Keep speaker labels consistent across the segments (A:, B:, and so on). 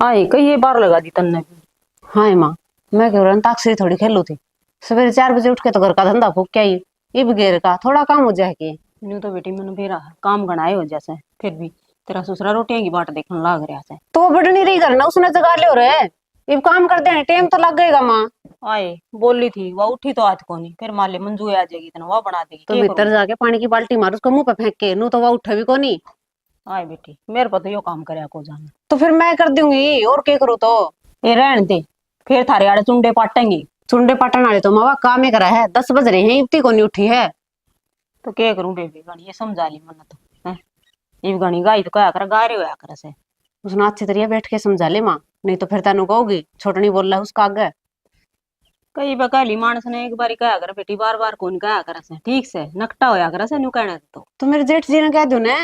A: हाँ कई ये बार लगा दी तन्ने भी।
B: हाँ माँ, मैं कह रहा अंताक्षरी थोड़ी खेलू थी। सवेरे 4 बजे उठ के तो घर का धंधा फूक के आई। इब गेर का थोड़ा काम हो जाए कि
A: न्यू तो बेटी मैंने बेरा काम गणाए हो जैसे फिर भी तेरा ससुरा रोटियां की बाट देखने लाग रहा है।
B: तो वो बढ़नी रही करना उसने जगा ले रहे। इब काम करते हैं टाइम तो लग गएगा माँ।
A: आए बोली थी वह उठी तो आज को नहीं फिर मान ले मंजू आ जाएगी इतना वह बना देगी
B: तो
A: क्या
B: भीतर
A: करूँ।
B: जाके पानी की बाल्टी मार उसको मुंह पे फेंक के नू तो वह उठे भी को नहीं।
A: आए बेटी मेरे पर तो यो काम करे को जाना।
B: तो फिर मैं कर दूंगी और क्या करूँ तो।
A: ये रहन दे फिर थारे आड़े चुंडे पाटेंगे।
B: चुंडे पाटन वाले तो मावा काम ही करा है, 10 बज रहे हैं इतनी को नहीं उठी है।
A: तो क्या करूँ बेबी गणी ये समझा ली मन तो ये गणी गाई तो क्या कर गा रहे होया कर से।
B: उसने अच्छी तरह बैठ के समझा ले माँ, नहीं तो फिर तेनू कहोगी छोटनी बोल रहा है उसका आगे।
A: कई बकाली मानस ने एक बारी कहा कर बेटी बार बार कौन कहा कर से ठीक से नकटा होया कर से न्यू कहने
B: तो मेरे जेठ जी ने कह दू ने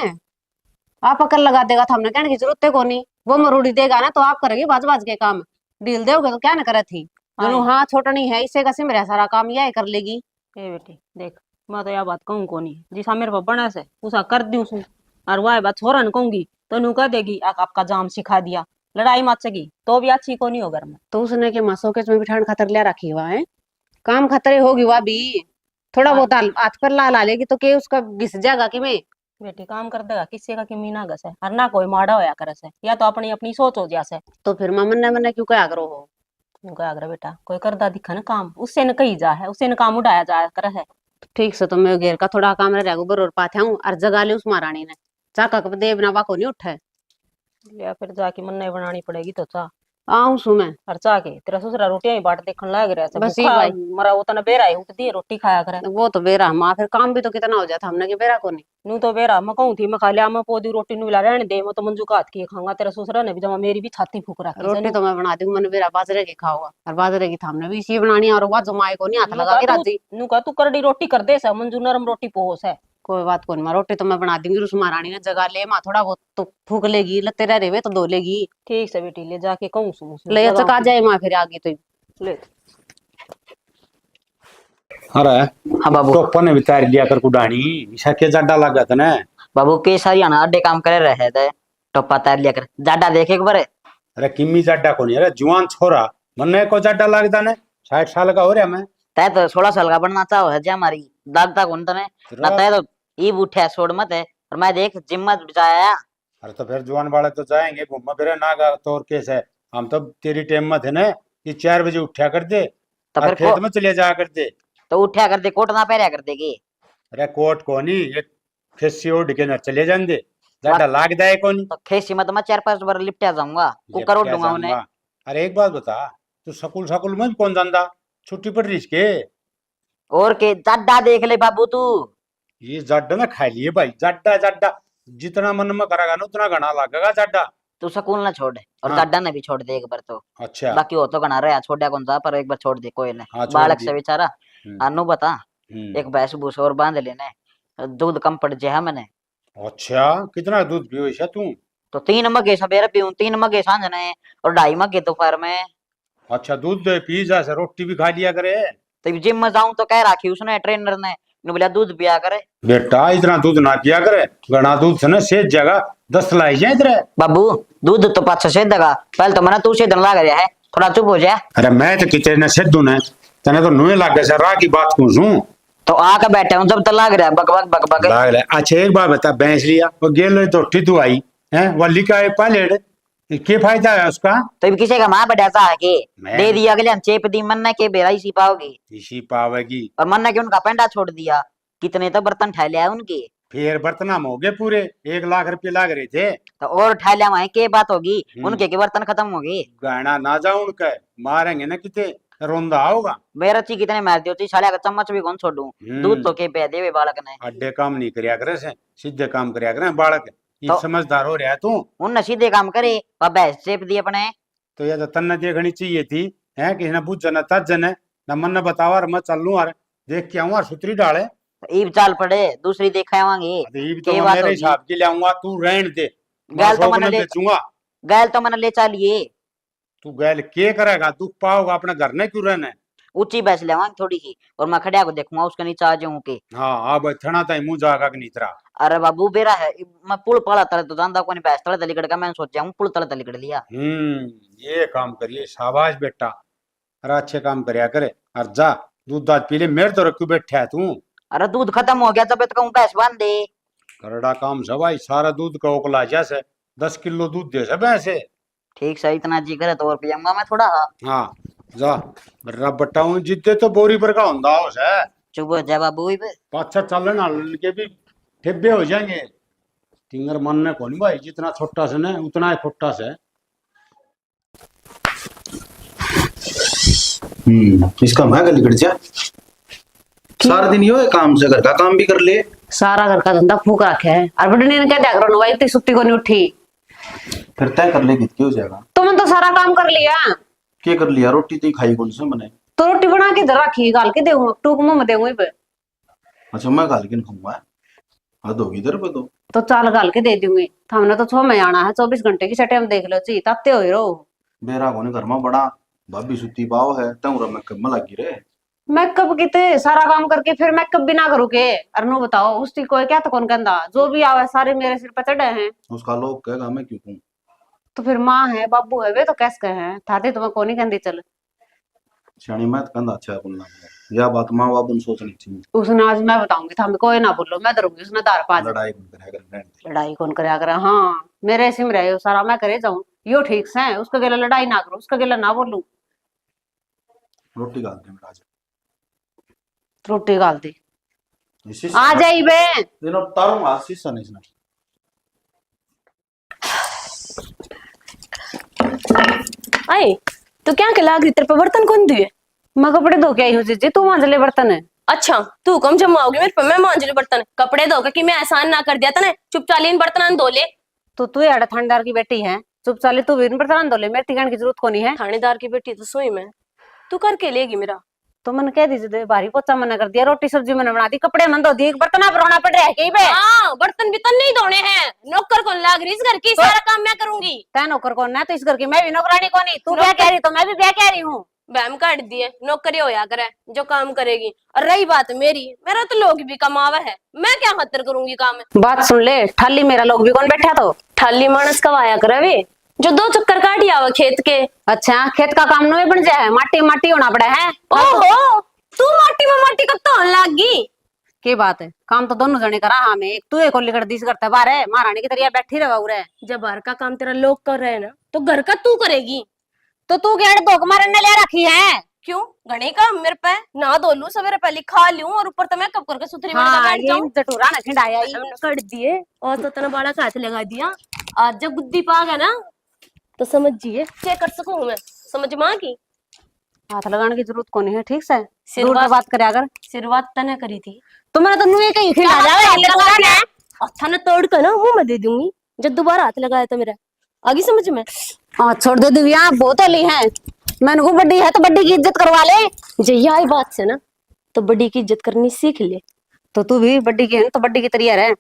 B: आप अकल लगा देगा तो हमने कहने की जरूरत है को नहीं। वो मरूड़ी देगा ना तो आप करेगी बाज बाज के काम। डील दोगे तो क्या न करे थी। दोनों हाँ छोटनी है इससे का सिमरा सारा काम यह कर लेगी।
A: ए बेटी देख मैं तो यह बात कहूँ को नहीं जिसा मेरे पर बना से उसा कर दूं सु और वह बात छोरा न कहूंगी तो नू कह देगी आपका जाम सिखा दिया लड़ाई मचेगी तो भी अच्छी को नहीं हो घर में।
B: तो उसने के मासो के में बिठान खातर ले रखी हुआ है। काम खतरे होगी वह भी थोड़ा
A: हाँ
B: बहुत हाथ पर ला लेगी तो के उसका घिस जाएगा कि मैं।
A: बेटी काम कर देगा किसी का कि मीना घस है और ना कोई माड़ा होया करे से या तो अपनी अपनी सोच हो जैसे।
B: तो फिर मां मन्ने मन्ने क्यों क्या करो हो।
A: उनका आग्रह बेटा कोई करदा दिखा ना काम उससे न कही जा है उससे न काम उड़ाया जा कर है।
B: ठीक से तो मैं घेर का थोड़ा काम रह बरोर पाथे हूँ और जगा ले उस महारानी ने चाका कब देव ना वाको नहीं उठे।
A: या फिर जाके मन नहीं बनानी पड़ेगी तो चाह
B: आऊं सु मैं
A: और चाह के तेरा ससुरा रोटियां ही बाट देखने लग रहा है
B: बस ये
A: भूखा
B: भाई।
A: मरा वो तना बेरा है उठ दिए रोटी खाया करे।
B: वो तो बेरा माँ फिर काम भी तो कितना हो जाता हमने के बेरा को नहीं।
A: नू तो बेरा मैं कहूँ थी मैं खा लिया मैं पोदी रोटी नू मिला रहने दे मैं तो मंजू का हाथ की खाऊंगा तेरा ससुरा ने भी जमा मेरी भी छाती फूक रखी से
B: रोटी
A: नू।
B: तो मैं बना दूंगी मैंने बेरा बाजरे की खाओगा और बाजरे की थामने भी इसी बनानी और वह जमाए को नहीं हाथ
A: नू
B: लगा
A: का
B: के
A: तू
B: राजी।
A: नू का तू करड़ी रोटी कर दे सा मंजू नरम रोटी पोस है।
B: कोई बात को नहीं रोटी तो मैं बना दूंगी उस महारानी ने जगा ले माँ थोड़ा बहुत तो फूक लेगी लते रह रहे तो धो लेगी।
A: ठीक से बेटी ले जाके कहूँ सुन
B: ले चका जाए माँ फिर आगे तो
A: ले।
C: अरे
D: हाँ बाबू।
C: टोपा ने बितार लिया कर कुडानी ईशा के जाडा लगा था ना।
D: बाबू के सारी आना अड्डे काम करे रहे थे टप्पा तार लिया कर जाडा देखे एक बार।
C: अरे किम्मी जाडा को नहीं अरे जुआन छोरा मन्ने को जाडा लगता ने 60 साल का हो रहा मैं।
D: तय तो 16 साल का बनना चाहो है जे हमारी दागता कौन तने ना तय तो ईब उठे छोड़ मत है और मैं देख जिम्मा बिचाया।
C: अरे तो फिर जुआन वाले तो जाएंगे घूमा फिर ना गा तो और कैसे है हम तो तेरी टाइम में थे ना कि 4 बजे उठा करते
D: तो
C: और
D: फिर
C: खेत में चले जाया करते।
D: तो उठा कर दे कोट ना पहरा कर देगी।
C: अरे कोट को नहीं एक खेसी ओढ़ के न चले जाएंगे जाडा लागदा है को नहीं।
D: तो खेसी मत मैं 4-5 बार लिपटा जाऊंगा कुकर उठ दूंगा उन्हें।
C: अरे एक बात बता तू स्कूल स्कूल में भी कौन जानता छुट्टी पड़ रही इसके।
D: और के जाडा देख ले बाबू तू।
C: ये जाडा ना खा लिए भाई जाडा जाडा जितना मन में करेगा ना उतना घना लगेगा जाडा।
D: तू स्कूल ना छोड़ और
C: हाँ।
D: जाडा ने भी छोड़ दे एक बार तो।
C: अच्छा
D: बाकी हो तो घना रहा छोड़ा कौन सा पर एक बार छोड़ दे कोई ने
C: हाँ छोड़
D: बालक
C: दिए।
D: से बेचारा। अनु बता एक भैंस भूस और बांध लेने दूध कम पड़ जाए मैंने।
C: अच्छा कितना दूध पियो ऐसा तू।
D: तो 3 मगे सवेरे पीऊं 3 मगे सांझ ने और 2.5 मगे दोपहर में।
C: अच्छा दूध दे पी जा से रोटी भी खा लिया करे।
D: तो जिम में जाऊं तो कह रखी उसने ट्रेनर ने बोला दूध पिया करे।
C: बेटा इतना दूध ना पिया करे घना दूध से ना सेज जगह 10 लाई जाए इधर।
D: बाबू दूध तो पाछा से देगा पहले तो मैंने तू से दन लग रहा है थोड़ा चुप हो जा।
C: अरे मैं तो कितने ने सेदू ने तने तो नुए लागे से राह की बात पूछूं
D: तो आके बैठे हूं जब तक लग रहा है बक बक बक बक।
C: लाग रहा। अच्छा एक बात बता भैंस लिया वो गेल तो टिटू आई है वो लिखा है पालेट क्या फायदा है उसका।
D: तो भी किसी का माँ बढ़ा सा है
C: मैं-
D: दे दिया अगले चेप दी मन्ना के बेरा इसी पाओगी
C: इसी पावेगी
D: और मन्ना के उनका पेंडा छोड़ दिया कितने तो बर्तन ठा लिया उनके।
C: फिर बर्तना में हो गए पूरे 1 लाख रुपए लाग रहे थे।
D: तो और ठा लिया वहां के बात होगी
C: हम्म।
D: उनके के बर्तन खत्म हो गए।
C: गाना ना जाओ उनका मारेंगे ना कितने रोंदा होगा।
D: मेरा ची कितने मार दियो ची साले का चम्मच भी कौन छोड़ू दूध तो के पे देवे बालक ने।
C: अड्डे काम नहीं करया करे से सीधे काम करया करे बालक ये
D: तो-
C: समझदार हो रहा है तू।
D: उन सीधे काम करे और भैंस चेप दिए अपने।
C: तो ये तो तन्ने देखनी चाहिए थी है कि ना बुझ न तज न न मन ने बतावा और मैं चल लूं और देख के आऊं और सुतरी डाले।
D: तो ईब चाल पड़े दूसरी देखा आवांगे
C: ये भी तो
D: के
C: मैं
D: बात
C: मेरे
D: होगी।
C: हिसाब के ले आऊंगा तू रहन दे
D: गैल तो
C: मैं
D: मैंने ले
C: बेचूंगा।
D: गैल तो मैंने ले चालिए
C: तू गैल के करेगा दुख पाओगा अपने घर ने क्यों रहना है।
D: ऊंची भैंस ले आवांगे थोड़ी सी और मैं खड़िया को देखूंगा उसके नीचे आ जाऊं के।
C: हाँ अब थना ताई मुंह जागा कि नहीं तेरा।
D: अरे बाबू बेरा है मैं पुल पड़ा तले तो जानता कोनी भैंस तले तली कड़ का मैंने सोचा हूँ पुल तले तली कड़ लिया।
C: ये काम करिए, शाबाश बेटा। अरे अच्छे काम करया करे। और जा दूध दाद पी ले, मेरे तो रखू बैठा है तू।
D: अरे दूध खत्म हो गया तब तो कहूँ भैंस बांध दे।
C: करड़ा काम सब भाई, सारा दूध का ओकला जैसे 10 किलो दूध दे सब ऐसे।
D: ठीक सही इतना जी करे तो और पियंगा मैं थोड़ा।
C: हाँ जा बर्रा बट्टा हूँ जितने तो बोरी पर का होंदा हो से।
D: चुप हो जा बाबू भी।
C: पाछा चलन हलन के भी ठेबे हो जाएंगे। टिंगर मन में कौन भाई, जितना छोटा से न उतना ही खोटा से।
E: इसका मैं गली कट जा सारा दिन यो है काम से, घर का काम भी कर ले।
B: सारा घर का धंधा फूक रखे है और बड़ी ने क्या देख रहा इतनी सुट्टी को नहीं उठी।
E: फिर तय कर ले कित हो जाएगा।
B: तुमने तो सारा काम कर लिया।
E: क्या कर लिया? रोटी तो खाई कौन से मैंने?
B: तो रोटी बना के इधर रखी, गाल के देऊंगा, टूक मुंह में देऊंगी पे।
E: अच्छा मैं गाल के खाऊंगा। हद होगी इधर पे
B: तो चाल गाल के दे दूंगी। हमने तो 6 में आना है, 24 घंटे की सटे हम देख लो ची ताते हो रो।
E: बेरा कोने घर में बड़ा भाभी सुती पाव है तंग मैं कब लगी रे।
B: मेकअप किते सारा काम करके फिर मेकअप भी ना करो के। अरनु बताओ उसकी कोई क्या तो कौन कहता, जो भी आवे सारे मेरे सिर पे चढ़े हैं।
E: उसका लोग कहेगा मैं क्यों कहूं।
B: तो फिर माँ है बाबू है वे तो कैसे कहे हैं, थाते तुम्हें कौन नहीं कहती चल।
E: सियाणी मैं तो कहता अच्छा है बोलना, या बात माँ बाप ने सोचनी चाहिए।
B: उसने आज मैं बताऊंगी था कोई ना बोलो, मैं डरूंगी उसने दार पा
E: लड़ाई कौन करेगा रहने दे।
B: लड़ाई कौन करे करे। हाँ मेरे सिम रहे सारा मैं करे जाऊं यो ठीक से उसका गेला लड़ाई ना करो, उसका गेला ना बोलू।
E: रोटी गाल दे मेरा आज।
B: रोटी गाल दी
E: इसी
B: आ जाई बे।
E: दिनों तारों हाथ शीशा नहीं सुना।
F: आई तो क्या के लाग रही तेरे पे बर्तन कौन दिए?
B: मैं कपड़े धो के आई हूँ जीजी, तू मांज ले बर्तन है।
F: अच्छा तू कम जमाओगी मेरे पे, मैं मांज लूं बर्तन। कपड़े धो के कि मैं एहसान ना कर दिया था ना, चुपचाप इन बर्तन धो ले।
B: तो तू यार थानेदार की बेटी है, चुप चाले तू भी इन बर्तन धो ले, मेरे टिकन की जरूरत कोनी है।
F: थानेदार की बेटी तो सोई मैं, तू करके लेगी मेरा।
B: तो मैंने कह दीजिए भारी पोचा मना कर दिया, रोटी सब्जी मैंने बना दी, कपड़े मन धो दिए, बर्तन आप रोना पड़ रहा है कहीं पे।
F: हाँ बर्तन भी तो नहीं धोने हैं, नौकर कौन लाग रही इस घर की, सारा काम मैं करूंगी।
B: तै नौकर कौन है? तो इस घर की मैं भी नौकरानी कौन ही। तू क्या कह रही तो मैं भी क्या कह रही हूँ।
F: बहम काट दिए, नौकरी होया करे जो काम करेगी। और रही बात मेरी, मेरा तो लोग भी कमावा है, मैं क्या खतर करूंगी काम।
B: बात सुन ले ठाली, मेरा लोग भी कौन बैठा तो
F: ठाली मानस कब आया करे वे, जो 2 चक्कर काटी आवा खेत के।
B: अच्छा खेत का काम नहीं बन जाए, माटी माटी होना पड़ा है।
F: ओहो तू माटी में माटी कब तो लागी।
B: की बात है, काम तो दोनों जने करा। हाँ मैं तू एक कोली कर दिस करता बारे महारानी की तरह बैठी रहा उरे।
F: जब बाहर का काम तेरा लोग कर रहे हैं ना, तो घर का तू करेगी।
B: तो तू क्या धोख मारने ले रखी है?
F: क्यों घने काम मेरे पे, ना धो लूं सवेरे पहले खा लूं और ऊपर तो मैं कब करके सुथरी बन के बैठ जाऊं।
B: जटूरा न खिंडाया
F: कर दिए और तो तना बड़ा हाथ लगा दिया। आज जब बुद्धि पा गया ना तो समझिए क्या कर सकूं मैं, समझ माँ की।
B: हाथ लगाने की जरूरत कोनी है, ठीक से
F: सिरवा-
B: दूर से बात करे अगर।
F: शुरुआत तने करी थी,
B: तो मैंने तो नुए कहीं खिला जावे
F: अथा ने तोड़ कर ना मुंह में दे दूंगी जब दोबारा हाथ लगाया तो मेरा। आगे समझ में।
B: हाँ छोड़ दे दिव्या, बहुत होली है। मैंने को बड़ी है तो बड़ी की इज्जत करवा ले।
F: जे यही बात से ना तो बड़ी की इज्जत करनी सीख ले।
B: तो तू भी बड़ी की है तो बड़ी की तरिया रहे,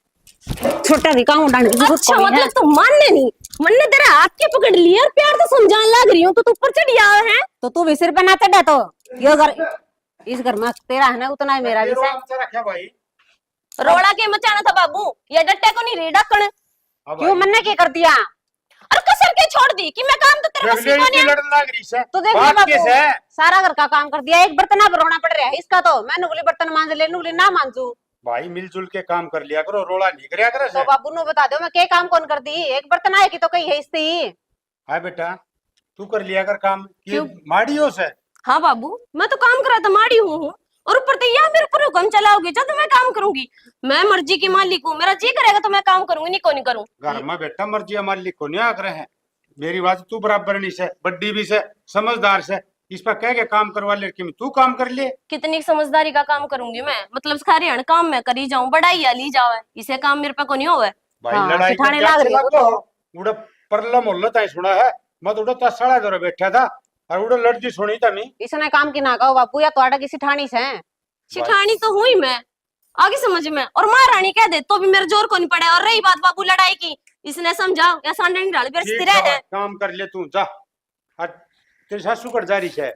B: छोटा भी काम उठाने की जरूरत
F: अच्छा
B: कोनी है।
F: मतलब तो मानने नहीं, मैंने तेरा हाथ के पकड़ लिया और प्यार तो समझाने लग रही हूँ तो तू ऊपर चढ़ गया है।
B: तो तू भी सिर पे ना चढ़ा तो यो घर इस घर में तेरा है ना उतना ही मेरा भी है।
C: रखा भाई
F: रोड़ा के मचाना था बाबू, ये डट्टे को नहीं रेड़ा कण।
B: क्यों मैंने क्या कर दिया?
F: और कसर के छोड़ दी कि मैं काम तो तेरे बस में नहीं है।
B: तो देख
C: बात
B: बाबू,
C: कैसे है?
B: सारा घर का काम कर दिया, एक बर्तन अब रोना पड़ रहा है इसका। तो मैं नुगली बर्तन मांज ले, नुगली ना मांजू।
C: भाई मिलजुल के काम कर लिया करो, रोड़ा नहीं करया करो
B: तो बाबू नु बता दो मैं के काम कौन कर दी? एक बर्तन आए की तो कही है इसती।
C: हाय बेटा तू कर लिया कर काम।
F: क्यों?
C: माड़ियों से
F: हाँ बाबू मैं तो काम करा तो माड़ी हूँ और ऊपर तो यह मेरे पर हुक्म चलाओगे जब मैं काम करूंगी। मैं मर्जी की मालिक हूँ, मेरा जी करेगा तो मैं काम करूंगी, नहीं को नहीं करूँ।
C: घर में बेटा मर्जी मालिक को नहीं आकर है। मेरी बात तू बराबर नहीं से, बड्डी भी से, समझदार से, इस पर कह के काम करवा ले कि तू काम कर ले।
F: कितनी समझदारी का काम करूंगी मैं, मतलब सारे हण काम मैं करी जाऊं, बढ़ाई या ली जावे, इसे काम मेरे पे को नहीं होवे।
C: भाई
B: हाँ,
C: लड़ाई
B: सिखाने लाग रही हो तो।
C: उड़ा परला मोहल्ला ताई सुना है, मत उड़ा तसड़ा दर बैठा था और उड़ा लड़की सुनी था मी।
B: इसने काम की ना कहो बापू, या तो किसी ठाणी से है।
F: शिठानी तो हुई मैं, आगे समझ में। और महारानी कह दे तो भी मेरे जोर को नहीं पड़े। और रही बात बाबू लड़ाई की, इसने समझा या सांडे नहीं डाली
C: ठीक
F: स्थिर है।
C: है, काम कर ले तू जा। और तेरी सासू कर जारी है।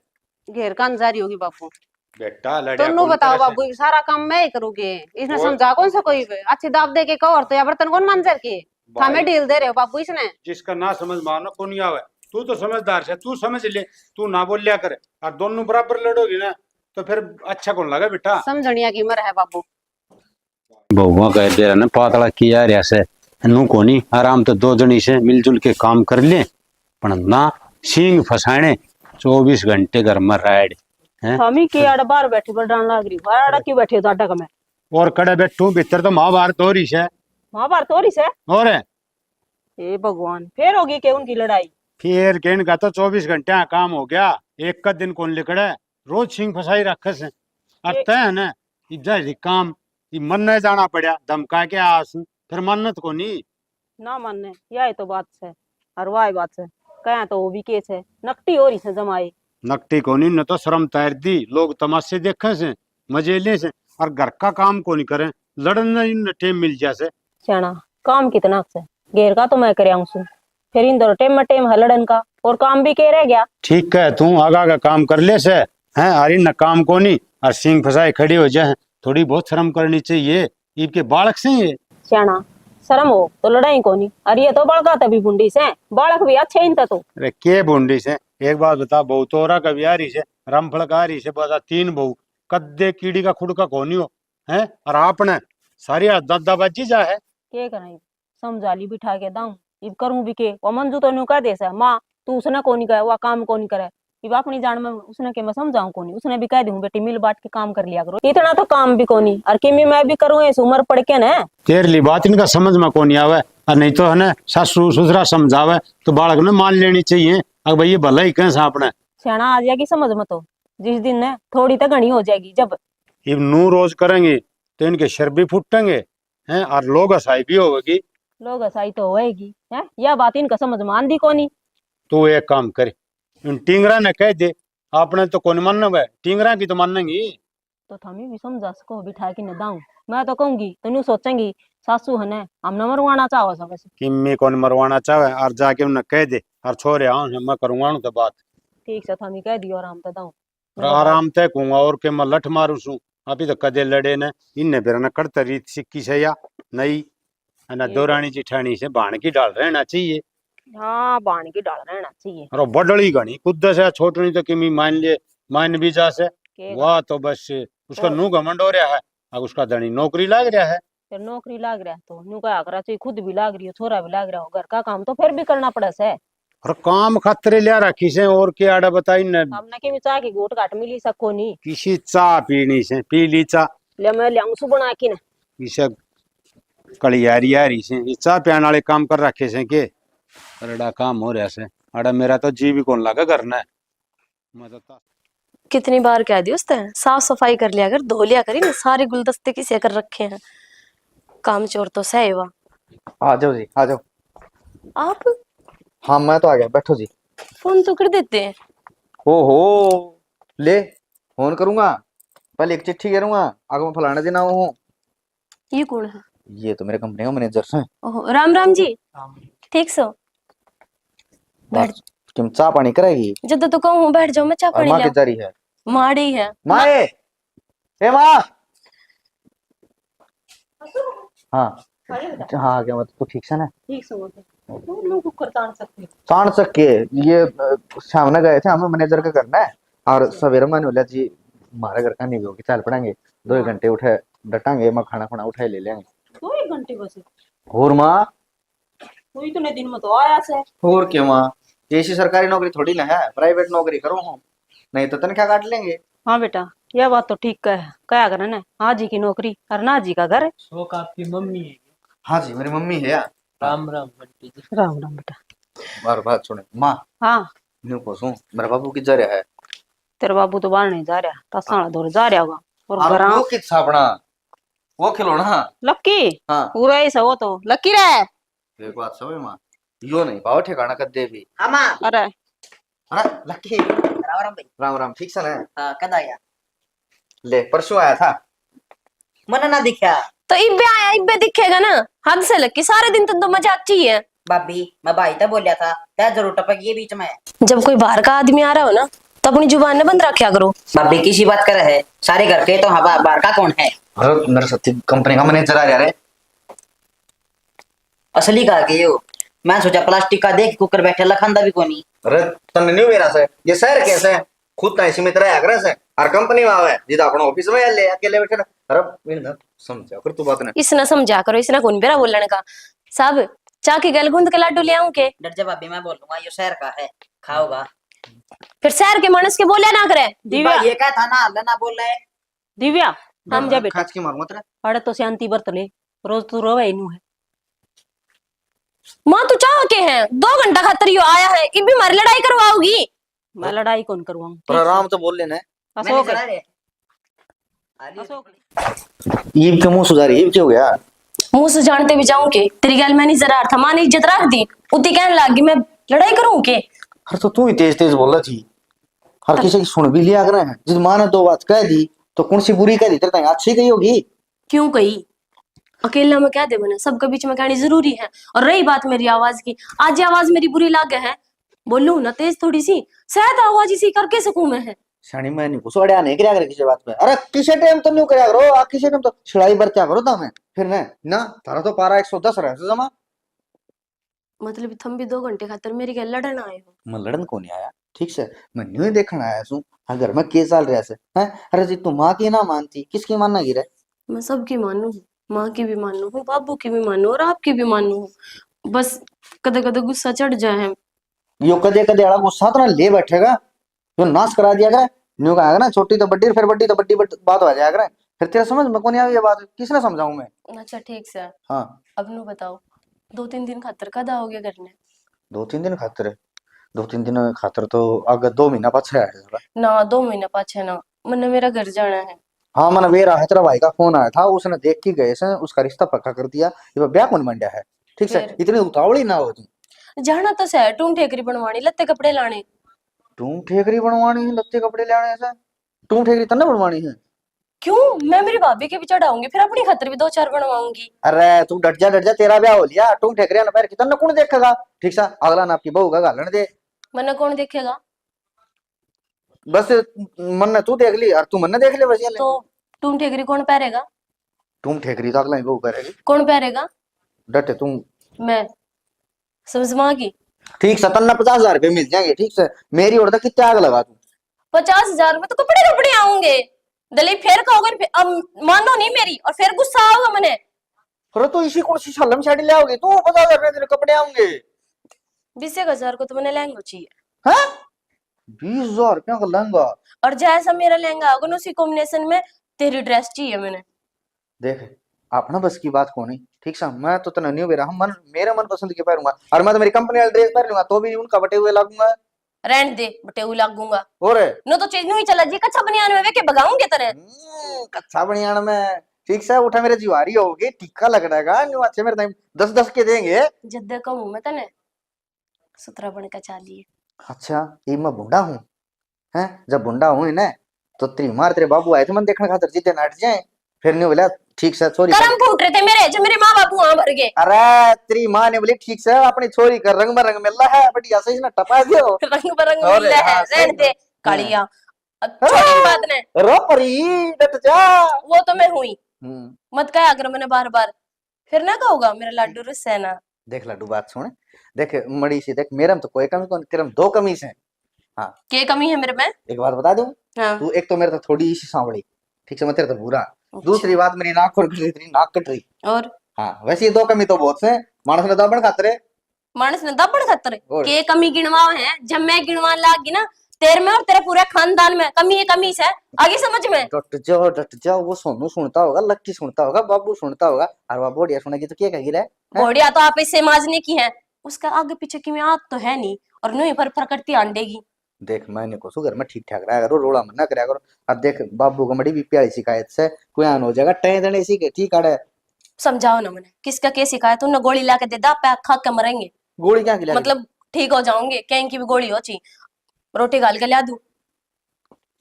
B: घेर कान जारी होगी बापू।
C: बेटा लड़िया
B: तो नु
C: कौन
B: बताओ
C: करे से?
B: बाबू ये सारा काम मैं ही करूँगी, इसने
C: वो-
B: समझा कौन सा कोई अच्छी दाब दे के कहो और तो या बर्तन कौन मंजर की हमें
C: भाई,
B: डील दे रहे हो बाबू इसने।
C: जिसका ना समझ मानो को नहीं आवे। तू तो समझदार है, तू समझ ले, तू ना बोल लिया करे। और दोनों बराबर लड़ोगी ना तो फिर अच्छा कौन लगा बेटा।
B: समझनिया की उम्र है बाबू।
G: बहुआ कह दे रहा ना पातला किया रहा से नू कोनी आराम तो दो जनी से मिलजुल के काम कर ले पण ना सींग फसाने 24 घंटे घर में राइड हैं।
A: स्वामी के आड़ बाहर बैठे बड़ान लाग रही बाहर आड़ा क्यों बैठे हो दादा का मैं
C: और कड़े बैठू भीतर तो महाभारत हो रही है।
A: महाभारत हो रही से
C: और
A: हे भगवान फिर होगी के उनकी लड़ाई।
C: फिर कहने का तो 24 घंटे का काम हो गया, एक का दिन कौन लिखड़ा है, रोज सिंह फसाई रखे से। अतः है ना इधर काम मन नहीं जाना पड़ा धमका के आस फिर मन्नत को नहीं
A: ना मानने यही तो बात है और वाही बात है कया तो वो भी केस है नकटी हो रही से जमाई
C: नकटी को नहीं न तो शर्म तैर दी, लोग तमाशे देखे से मजे ले से और घर का काम को नहीं करे लड़न टेम मिल जासे।
A: चना काम कितना से घेर का तो मैं करे आऊं फिर इन दोनों टेम में टेम हलड़न का और काम भी के रह गया।
C: ठीक है तू आगा का काम कर ले से हैं अरे न काम को नहीं और सिंह फसाए खड़ी हो जाए, थोड़ी बहुत शर्म करनी चाहिए, इनके बालक से ये
A: चना शर्म हो तो लड़ाई को नहीं अरे ये तो बड़का तभी बुंडी से बालक भी अच्छे इन तो
C: अरे के बूंदी से एक बात बता, बहु तोरा का बिहारी से रामफल का रही से बता, तीन बहु कद्दे कीड़ी का खुड़ का कोनी हो हैं और आपने सारी दादाबाजी जा है।
A: के कराई समझाली बिठा के दाऊं इब करूं भी के वो मंजू तो न्यू कह दे से माँ तू उसने को नहीं करे वो काम को नहीं करे इब अपनी जान में उसने के मैं समझाऊं को नहीं उसने भी कह दूं बेटी मिल बाट के काम कर लिया करो इतना तो काम भी को नहीं और किमी मैं भी करूं इस उम्र पड़ के ना
C: तेरली बात इनका समझ में को नहीं आवे और नहीं तो है ना सासू ससुरा समझावे तो बालक ने मान लेनी चाहिए। अब भाई ये भला ही कैसा आपने
A: सियाना आ जाएगी समझ में तो जिस दिन ने थोड़ी तो घनी हो जाएगी जब
C: ये नू रोज करेंगे तो इनके शर भी फूटेंगे हैं और लोग हसाई भी होगी।
A: लोग ऐसाई तो होएगी है यह बात इनका समझ में आंदी को नहीं।
C: तो एक काम करे इन टिंगरा ने कह दे आपने तो कौन मानना है, टिंगरा की तो मानेंगी
A: तो थमी भी समझा सको बिठा के न दाऊं मैं तो कहूंगी तो न्यू सोचेंगी सासू है ना हम न मरवाना चाहो सब वैसे
C: किम्मी कौन मरवाना चाहे और जाके उन्हें कह दे और छोरे आओ मैं करूंगा तो बात
A: ठीक से थमी कह दियो और हम तो दाऊं
C: और आराम तय कहूंगा और के मैं लठ मारू सू अभी तो कदे लड़े ने इनने फिर ना करता रीत सिक्की से या नहीं है ना दौरानी जिठानी से बाण की डाल रहना चाहिए।
A: हाँ बाण की डाल रहना चाहिए
C: और बडड़ी घनी कुद्द से छोटनी तो किमी मान ले मान भी जा से
A: के
C: वाह तो बस उसका नू घमंड हो रहा है अब उसका धनी नौकरी लाग रहा है।
A: फिर नौकरी लाग रहा है तो न्यू का करा चाहिए खुद भी लाग रही हो छोरा भी लाग रहा हो घर का काम तो फिर भी करना पड़ा से
C: और काम खतरे लिया रखी से और क्या आड़ा बताई न
A: हमने के चाह की गोट घाट मिली सको नहीं
C: किसी चाह पीनी से पी ली चाह
A: ले मैं ले सु बना के ना
C: इसे कलियारी आ रही से ये चाह पियान वाले काम कर रखे से के अरेडा काम हो रहा से अड़ा मेरा तो जी भी कौन लगा करना है मैं तो
F: कितनी बार कह दी उसने साफ सफाई कर लिया कर धो लिया करी ना सारे गुलदस्ते किसे कर रखे हैं काम चोर तो सही हुआ।
E: आ जाओ जी आ जाओ।
F: आप
E: हाँ मैं तो आ गया, बैठो जी।
F: फोन तो कर देते हैं।
E: ओहो ले फोन करूंगा, पहले एक चिट्ठी करूंगा आगे मैं फलाने दिन आऊं हूँ।
F: ये कौन है?
E: ये तो मेरे कंपनी का मैनेजर है।
F: ओहो राम राम जी ठीक सो बैठ
E: किम चाह पानी करेगी?
F: जब तो कहूँ बैठ जाओ मैं चाय
E: और
F: पानी
E: माँ
F: ले
E: की जारी है
F: माड़ी है
E: माए ए माँ। हाँ हाँ क्या मतलब तो ठीक से ना
A: ठीक समझ तो लोग कुकर तान सकते
E: तान सके ये सामने गए थे हमें मैनेजर का करना है और सवेरे मैंने बोला जी हमारे घर का नहीं होगी चल पड़ेंगे 2 घंटे उठे डटांगे मैं खाना खुना उठाए ले लेंगे
A: 2 घंटे बस
E: और माँ
A: तो इतने दिन में तो आया से
E: और क्या माँ ऐसी सरकारी नौकरी थोड़ी ना है, प्राइवेट नौकरी करो हूँ नहीं तो तनख्वाह काट लेंगे।
A: हाँ बेटा यह बात तो ठीक है क्या करे ना हाँ जी की नौकरी और ना जी का घर है।
H: शौक आपकी मम्मी है?
E: हाँ जी मेरी मम्मी है यार।
H: राम राम बंटी जी।
A: राम राम बेटा।
E: बार बात सुने माँ
A: हाँ
E: न्यू पूछूं मेरा बाबू किधर जा रहा है?
A: तेरा बाबू तो बाहर नहीं जा रहा तसाना दूर जा रहा होगा और
E: और
A: घर
E: वो किस अपना वो खिलौना
A: लक्की
E: हाँ
A: पूरा ही सब वो तो लक्की रे
E: एक बात समझ माँ यो नहीं पाओ ठिकाना कर दे भी।
A: अरे
E: अरे लक्की
D: राम राम भाई।
E: राम राम ठीक से ना?
D: हाँ कद आया?
E: ले परसों आया था।
D: मन ना दिखा
F: तो इब्बे आया इब्बे दिखेगा ना हद से लग के सारे दिन तो मजाक चाहिए।
D: भाभी मैं भाई तो बोलिया था क्या जरूर टपक ये बीच में
F: जब कोई बाहर का आदमी आ रहा हो ना तो अपनी जुबान ने बंद रखा करो।
D: भाभी किसी बात कर है, सारे घर के तो हवा बाहर का कौन है?
E: अरे मेरे सत्य कंपनी का मैनेजर आ रहा है।
D: असली का के यो, मैं सोचा प्लास्टिक का देख कुकर बैठे लखंदा भी कोनी।
E: अरे तन्ने नहीं मेरा से ये शहर कैसे है, खुद ना इसी में तरह आगरा से और कंपनी में आवे जिदा अपना ऑफिस में ले अकेले बैठे ना। अरे बिना समझा कर तू बात ना।
F: इसना समझा करो, इसना कौन बेरा बोलने का। सब चाह के गल गुंद के लाडू ले आऊं के?
D: डर जा भाभी, मैं बोल लूंगा यो शहर का है, खाओगा।
F: फिर शहर के मानस के बोले ना करे।
A: दिव्या
D: ये क्या था ना, ना बोल रहे।
A: दिव्या हम जा बेटा
E: खाच की मार मत रे।
A: अरे तो शांति बरत ले, रोज तू रोवे इनू है।
F: माँ तू चाह के है 2 घंटा खातर यो आया है, इब भी मारी लड़ाई करवाओगी?
A: मैं लड़ाई कौन करवाऊं?
E: पर आराम तो बोल लेना।
A: अशोक
D: मैंने चला रे।
A: अशोक
E: ईब के मुंह सुधारी, ईब क्यों गया?
F: मुंह से जानते भी जाऊं के तेरी गल मैंने जरा था, मां ने इज्जत रख दी, उतनी कहने लगी मैं लड़ाई करूं के?
E: अरे तो तू ही तेज तेज बोल रही थी, हर किसी की सुन भी लिया कर रहे हैं। जिस माँ ने 2 बात कह दी तो कौन सी बुरी कह दी, तेरे तो अच्छी कही होगी।
F: क्यों कही? अकेला में क्या दे बना, सबके बीच में कहनी जरूरी है। और रही बात मेरी आवाज की, आज ये आवाज मेरी बुरी लागे है, बोलू ना तेज थोड़ी सी, शायद आवाज इसी करके सकूं मैं है।
E: शानी मैं नहीं घुसो अड़िया नहीं करया करे किसी बात पे। अरे किसी टाइम तो नहीं करया करो, आ किसी टाइम तो छिड़ाई बरत्या करो ता मैं फिर ना तारा तो पारा 110 रहे से जमा।
F: मतलब थम भी 2 घंटे खातर मेरी गल लड़न आए हो?
E: मैं लड़न को नहीं आया, ठीक से मैं न्यू ही देखने आया हूं। हाँ घर में के साल रहा से हैं। अरे जी तू माँ की ना मानती, किसकी मानना गिरे?
F: मैं सबकी मानू हूँ, माँ की भी मानू हूँ, बाबू की भी मानू और आपकी भी मानू हूँ। बस कदे कदे गुस्सा चढ़ जाए है।
E: यो कदे कदे आड़ा गुस्सा तो ना ले बैठेगा, यो नाश करा दिया करे। न्यू कहा ना छोटी तो बड्डी, फिर बड्डी तो बड्डी बात हो जाया करे। फिर तेरा समझ में कौन आई ये बात, किसने समझाऊं मैं?
F: अच्छा ठीक से,
E: हाँ
F: अब नु बताओ 2-3 दिन खातर कद आओगे करने?
E: 2-3 दिन खातिर, 2-3 दिन खातिर तो अगर 2 महीना पाछे आया
F: ना 2 महीना पाछे ना, मैंने मेरा घर जाना है।
E: हाँ मैंने वे रहा तेरा भाई का फोन आया था, उसने देख के गए से उसका रिश्ता पक्का कर दिया। ये ब्याह कौन मंड्या है, ठीक से
F: फिर?
E: इतनी उतावली ना हो तू।
F: जाना तो है, टूम ठेकरी बनवानी, लत्ते कपड़े लाने।
E: तुम ठेकरी बनवानी है, लत्ते कपड़े लाने से? तुम ठेकरी तन्ने बनवानी है?
F: क्यों? मैं मेरी भाभी के भी चढ़ाऊंगी, फिर अपनी खातर भी 2-4 बनवाऊंगी।
E: अरे तू डट जा, तेरा ब्याह हो लिया। तुम ठेकरिया ना पैर की तन्ने कौन देखेगा, ठीक सा अगला ना आपकी बहू का गालन दे।
F: मैंने कौन देखेगा?
E: बस मन ने तू देख ली और तू मन ने देख ले बस। ये ले
F: तो टूम ठेकरी कौन पहरेगा?
E: तुम ठेकरी तो अगला ही बहू करेगी।
F: कौन पहरेगा?
E: डटे तुम।
F: मैं समझ में आ गई।
E: ठीक से तन्ने 50,000 रुपये मिल जाएंगे, ठीक से मेरी ओर तक कितने आग लगा तू।
F: 50,000 में तो कपड़े कपड़े आऊंगे। दलीप फिर कहोगे, अब मानो नहीं मेरी, और फिर गुस्सा आओगे मने।
E: अरे तो इसी कौन सी शलम साड़ी ले आओगे तू, 50,000 रुपये तेरे कपड़े आऊंगे।
F: 20,000 को तो मैंने लहंगा चाहिए।
E: हाँ 20,000 रुपया का लहंगा?
F: और जैसा मेरा लहंगा होगा ना उसी कॉम्बिनेशन में तेरी ड्रेस चाहिए मैंने।
E: देख अपना बस की बात को नहीं, ठीक सा मैं तो तना नहीं बेरा, हम मन मेरे मन पसंद के पहनूंगा और मैं तो मेरी कंपनी वाला ड्रेस पहन लूंगा तो भी उनका बटे हुए लगूंगा।
F: रहने दे बटेऊ लागूंगा।
E: और
F: नो तो चीज नहीं चला जी, कच्चा बनियान में वेके भगाऊंगे तेरे।
E: कच्चा बनियान में ठीक से उठा मेरे जीवारी होगी, टिक्का लग रहेगा न्यू अच्छे मेरे टाइम 10-10 के देंगे।
F: जद्दे कहूं मैं तने 17 बन का चालिए।
E: अच्छा ये मैं बुंडा हूँ हैं? जब बुंडा हूँ ना तो तेरी मार तेरे बाबू आए थे मन देखने खातर, जीते नाट जाए फिर नहीं बोला ठीक से छोरी
F: करम फूट रहे थे मेरे, जो मेरे माँ बापू वहां भर गए।
E: अरे तेरी माँ ने बोली ठीक से अपनी छोरी का रंग में रंग मिल रहा है, बढ़िया सही ना टपा दियो।
F: रंग बरंग
E: अरे
F: मिल रहा है,
E: हाँ, सही
F: रहने दे
E: बात।
F: कालिया। अब छोटी बात ने,
E: रो परी डट जा।
F: वो तो मैं हुई, मत कहा अगर मैंने बार बार, फिर ना कहोगा मेरा लाडू रुस्सा है ना।
E: देख लड्डू बात सुन, देख मड़ी सी देख मेरे में तो कोई कमी कौन, तेरे में 2 कमी है। हाँ
F: क्या कमी है मेरे में?
E: एक बात बता दूं,
F: हाँ
E: तू एक तो मेरे तो थोड़ी सी सांवली, ठीक है मैं तेरे तो बुरा। दूसरी बात मेरी नाक खोल कट रही, तेरी नाक कट रही।
F: और
E: हाँ वैसे ये 2 कमी तो बहुत है, मानस ने दाबड़ खातरे।
F: मानस ने दबड़ खतर
E: और?
F: के कमी गिनवाओ है, जब मैं गिनवान लागी ना तेरे में और तेरे पूरे खानदान में कमी है, कमी से आगे समझ में।
E: डट जाओ, वो सोनू सुनता होगा, लक्की सुनता होगा, बाबू सुनता होगा, और वो बोडिया सुनेगी तो क्या कहेगी रे?
F: बोडिया तो आप इससे माजने की है, उसका आगे पीछे की में आग तो है नहीं, और नहीं पर प्रकृति आंडेगी।
E: देख मैंने को सुगर में ठीक ठाक रहा करो, रोड़ा मना करया करो। अब देख बाबू को मड़ी भी प्यारी शिकायत से कोई आन हो जाएगा टै दने इसी के, ठीक है?
F: समझाओ ना मैंने किसका क्या शिकायत, उन्हें गोली ला के दे दा, पैक खा के मरेंगे।
E: गोली क्या खिला?
F: मतलब ठीक हो जाओगे, कहीं की भी गोली हो ची, रोटी गाल के ला दूं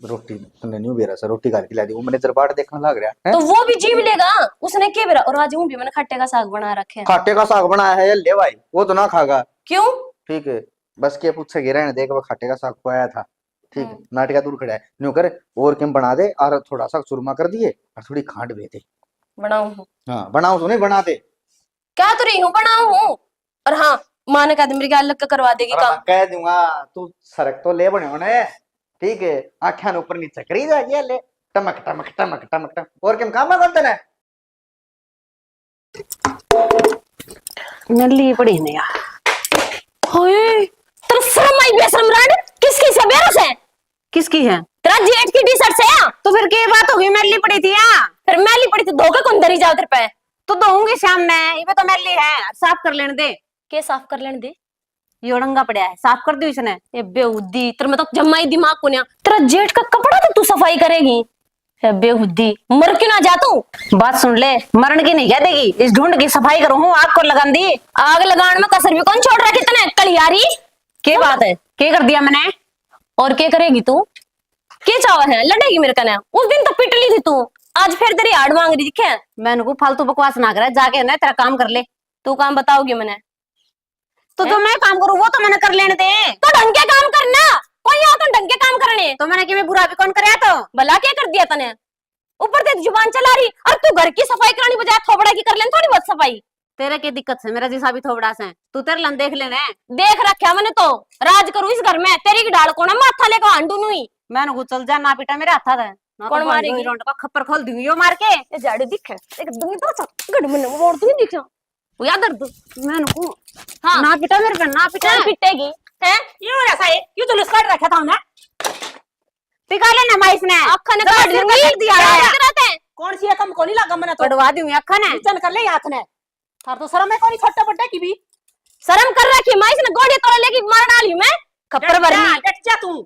E: रोटी तूने नहीं बेरा सा रोटी गाल खिला दी, वो मैंने दरबार देखने लग रहा है।
F: तो वो भी जीव लेगा, उसने क्या बेरा। और आज भी मैंने खट्टे का साग बना रखे हैं।
E: खाटे का साग बनाया है ले भाई, वो तो ना खागा।
F: क्यों?
E: ठीक है बस के पूछ से गिरा ने देख वो खाटे का साग पाया था। ठीक है, नाटिका दूर खड़ा है, न्यू करे और केम बना दे, और थोड़ा सा चूरमा कर दिए और थोड़ी खांड दे दे।
F: बनाऊं हूँ
E: हाँ बनाओ तो नहीं, बना दे।
F: क्या तो रही हूँ, बनाऊं हूँ। और हाँ, माँ ने कहा था मेरे क्या अलग का करवा देगी
E: अरे
F: काम।
E: मैं कह दूंगा, तू सरक तो ले बने होने, ठीक है, आख्यान ऊपर नीचे करी जाएगी ले, टमक टमक टमक टमक टमक, और केम काम करते ना।
B: नल्ली पड़ी नहीं यार।
F: होए, तेरा शर्म आई बेशरम राड, किसकी से बेरोस है?
B: किसकी है?
F: तेरा जेठ की टी शर्ट से या?
B: तो फिर क्या बात होगी, मैली पड़ी थी या?
F: फिर मैली पड़ी थी, धोखे कौन धरी जाओ तेरे पे?
B: तो धोऊंगी सामने, ये तो मैली है, साफ कर लेने दे।
F: के साफ कर लेने दे?
B: ये उड़ंगा पड़ा है, साफ कर दो इसने।
F: ये बेहुदी, तेरे में तो जम्मा ही दिमाग को नहीं। तेरा जेठ का कपड़ा तो तू सफाई करेगी? है बेहुदी, मर क्यों ना जा तू?
B: बात सुन ले, मरण की नहीं कह देगी, इस ढूंढ की सफाई करूँ हूँ, आग को लगा दी।
F: आग लगाने में कसर भी कौन छोड़ रहा है? कितने कलियारी
B: क्या बात है, क्या कर दिया मैंने?
F: और क्या करेगी तू? क्या चावा है, लड़ेगी मेरे कने? उस दिन तो पिट ली थी तू, आज फिर तेरी हाड़ मांग रही दिखे।
B: मैंने को फालतू बकवास ना करे, जाके ना तेरा काम कर ले।
F: तू काम बताओगी मैंने?
B: तो जो मैं काम करूँ वो तो मैंने कर लेने दे।
F: तो ढंग के काम करना, कोई यहाँ तो ढंग के काम करने।
B: तो मैंने कि बुरा भी कौन करे तो?
F: भला क्या कर दिया तने? ऊपर से जुबान चला रही, और तू घर की सफाई करानी बजाय थोबड़ा की कर लेन थोड़ी बहुत सफाई।
B: तेरे की दिक्कत है, मेरा जैसा भी थोबड़ा से तू तेरे लन देख लेना।
F: देख रखा मैंने तो, राज करूँ इस घर में, तेरी की डाल को ना माथा लेकर हांडू नुई।
B: मैंने को चल जा, ना पीटा मेरे हाथा था ना।
F: कौन
B: तो
F: मारेगी?
B: रोंड का खप्पर खोल दूंगी यो मार के।
F: ये झाड़ू दिखे एक दूंगी तो गड़ में वो तू दिख जा वो याद कर दू।
B: मैंने को
F: हाँ
B: ना पीटा मेरे पे, ना पीटा।
F: चल पिटेगी हैं?
A: ये ऐसा है, ये जुलूस काट रखा था ना।
B: पिका लेना माँ इसने,
F: अखा ने
B: तो
F: काट
B: सिर
F: दूंगी।
B: में दिया
F: क्या
B: है।
F: करते हैं?
A: कौन सी कम को नहीं लगा मना तो
B: पड़वा दूंगी अखा ने।
A: चल कर ले हाथ ने। थार तो शर्म है कोनी छोटे बड्डे की भी।
F: शर्म कर रखी माँ, इसने गोड़ी तोड़ लेके मार डाली मैं खप्पर भरनी।
A: डट जा तू,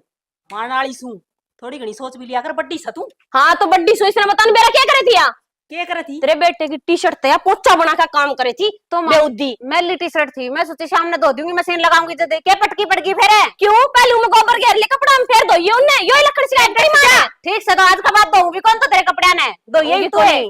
A: मारने वाली सू थोड़ी घनी सोच भी लिया कर, बड्डी सा तू।
F: हाँ तो बड्डी सोच ने बता मेरा क्या करे थी या?
A: क्या करे थी?
F: तेरे बेटे की टी शर्ट या पोचा बना का काम करे थी
B: तो
F: बेउद्दी।
B: मैली टी शर्ट थी, मैं सोची शाम ने धो दूंगी, मशीन लगाऊंगी तो क्या पटकी पटकी फिर है।
F: क्यों पहलू में गोबर घेर ले कपड़ा में फेर दो ये उन्ने यो लकड़ शिकायत करी मारे।
B: ठीक से तो आज का बात धोऊंगी कौन तो तेरे कपड़े ने दो, यही तो है।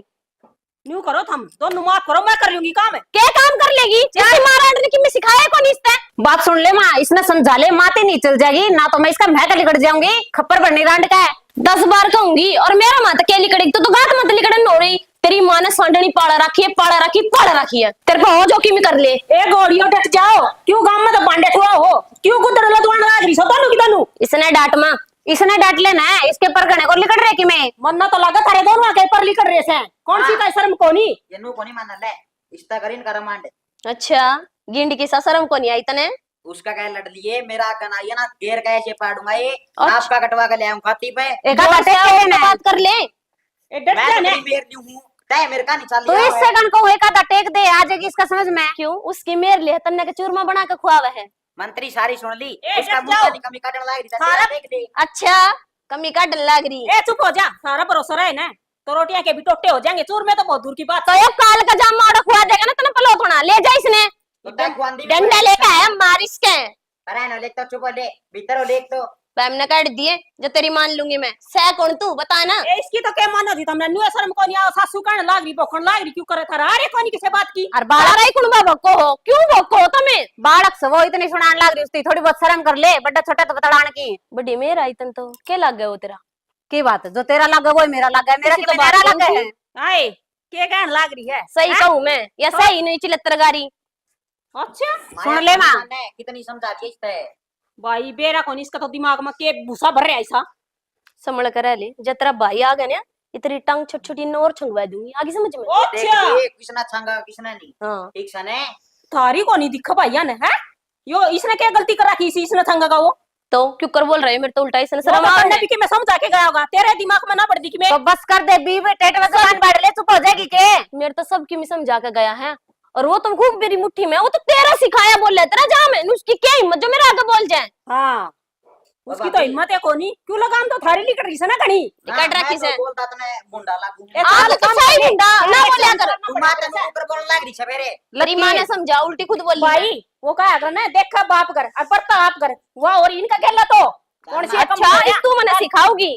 A: न्यू करो थम दोनों माफ करो, मैं कर लूंगी काम है।
F: क्या काम कर लेगी? इससे मारांडने की मैं सिखाया कौन इसने?
B: बात सुन ले माँ, इसने समझा ले, माते नहीं चल जाएगी ना तो मैं इसका महक लिकट जाऊंगी। खप्पर भरने रांड का है
F: 10 बार कहूंगी, और मेरा माँ तो क्या लिकड़ेगी? तो गात मत लिकड़न हो रही। तेरी माँ ने सांडनी पाड़ा रखी है, पाड़ा रखी, पाड़ा रखी है। तेरे को हो जो की में कर ले।
A: ए गोड़ियों डट जाओ, क्यों गांव में तो बांडे थुआ हो, क्यों गुदर लदवान लाग रही सो दोनों की दोनों।
F: इसने डांट माँ,
B: इसने डांट लेना है, इसके पर गणे को लिकट रहे कि मैं
A: मन्ना तो लगा थारे दोनों के पर लिकड़ रहे से। कौन सी का शर्म कोनी?
D: ये नु कोनी मानल ले, इस्ता करीन करमांड।
F: अच्छा गिंड की ससरम को नहीं आई तने?
D: उसका कह लड़ लिए, मेरा कना ये ना घेर कैसे पाड़ूंगा ये, आपका कटवा के ले आऊं खाती पे।
B: एक
F: जोर
B: आटे
F: से आओ,
B: के
F: बात कर ले।
A: ए डट
D: मैं
A: जा
D: तो
A: ने।
D: बड़ी मेर न्यू हूं, तय मेरे का नहीं चल
B: तो इस सेकंड को एक आधा टेक दे, आ जाएगी इसका समझ में।
F: क्यों? उसकी मेर ले तन्ने के चूरमा बना के खुआवा है।
D: मंत्री सारी सुन ली,
A: ए,
D: उसका
A: जब
D: मुंह
A: जाओ।
D: से कमी काटने लग रही
A: सारा-
D: देख दे।
F: अच्छा कमी का डल लग रही।
A: ए चुप हो जा, सारा भरोसा रहे ना तो रोटियां के भी टोटे हो जाएंगे, चूर में तो बहुत दूर की बात
F: तो ये काल का जामा और खुआ देगा ना तने पलो थोड़ा ले जा इसने।
D: तो तय खुआंदी
F: डंडा लेके आया मारिस के।
D: अरे ना लेख तो चुप हो ले, भीतर हो लेख तो।
F: पैम ने काट दिए जो तेरी मान लूंगी मैं। सह कौन तू बता ना।
A: ए इसकी तो क्या मानो थी तुमने? न्यू शर्म कोनी आओ, सासू कहने लाग रही, बखण लाग रही, क्यों करे थारा? अरे कोनी किसे बात की?
B: और
F: बाड़ा
B: बालक
F: रही कुणबा भक्को हो, क्यों भक्को हो तुम्हें?
B: बालक से वो इतनी सुनाने लग रही, उसकी थोड़ी बहुत शर्म कर ले, बड़ा छोटा तो बताड़ान की।
F: बड़ी मेर आई तन तो क्या लग गया वो तेरा?
B: की बात है, जो तेरा लगा वो मेरा लगा, मेरा
F: किसी को
B: की
F: बात
B: मेरा
F: कौन
B: लगा
F: सी?
B: है।
A: आए के कहने लाग रही है?
F: सही
A: हैं?
F: कहूं मैं या सही नहीं चिलत्रगारी?
A: अच्छा
B: सुन ले माँ।
D: ने कितनी समझा के इसते
A: भाई बेरा कोनी, इसका तो दिमाग में के भूसा भर रहा है ऐसा।
F: संभल कर ले, जब तेरा भाई आ गया ना इतनी टंग छोटी छोटी नोर छंगवा दूंगी, आगे समझ में।
D: देख
A: अच्छा
D: ये किसना छंगा किसने नहीं,
F: हाँ
D: ठीक से ने।
A: थारी कोनी दिख भैया ने, है यो इसने क्या गलती कर रखी? इसी इसने थंगा का वो
F: तो क्यों कर बोल रहे हो? मेरे तो उल्टा इसने
A: वो
F: शर्म
A: तो
F: आ
A: करने
F: रहा है।
A: भी कि मैं समझा के गया होगा, तेरे दिमाग में ना पड़ती कि मैं।
B: तो बस कर दे, बी में टेट में जबान बढ़ ले, चुप हो जाएगी के।
F: मेरे तो सबकी में समझा के गया है, और वो तो खूब मेरी मुट्ठी में है। वो तो तेरा सिखाया बोल रहा है, तेरा जाम है उसकी क्या हिम्मत जो मेरे आगे बोल जाए।
A: हाँ उसकी तो हिम्मत है कोनी, क्यों लगाम तो थारी लिकड़ रही से ना घनी।
F: टिकट रखी से
D: बोलता तने गुंडा लागू।
A: ए,
F: आज तो सही गुंडा ना बोलिया कर।
D: तू माते नु ऊपर बोलने लग रही सवेरे।
F: मेरी माँ ने समझा, उल्टी खुद बोली।
A: भाई वो कहा अगर ना देखा बाप कर और पड़ता आप कर, वाह और इनका खेला तो कौन सी
F: अच्छा इस तू मने सिखाओगी?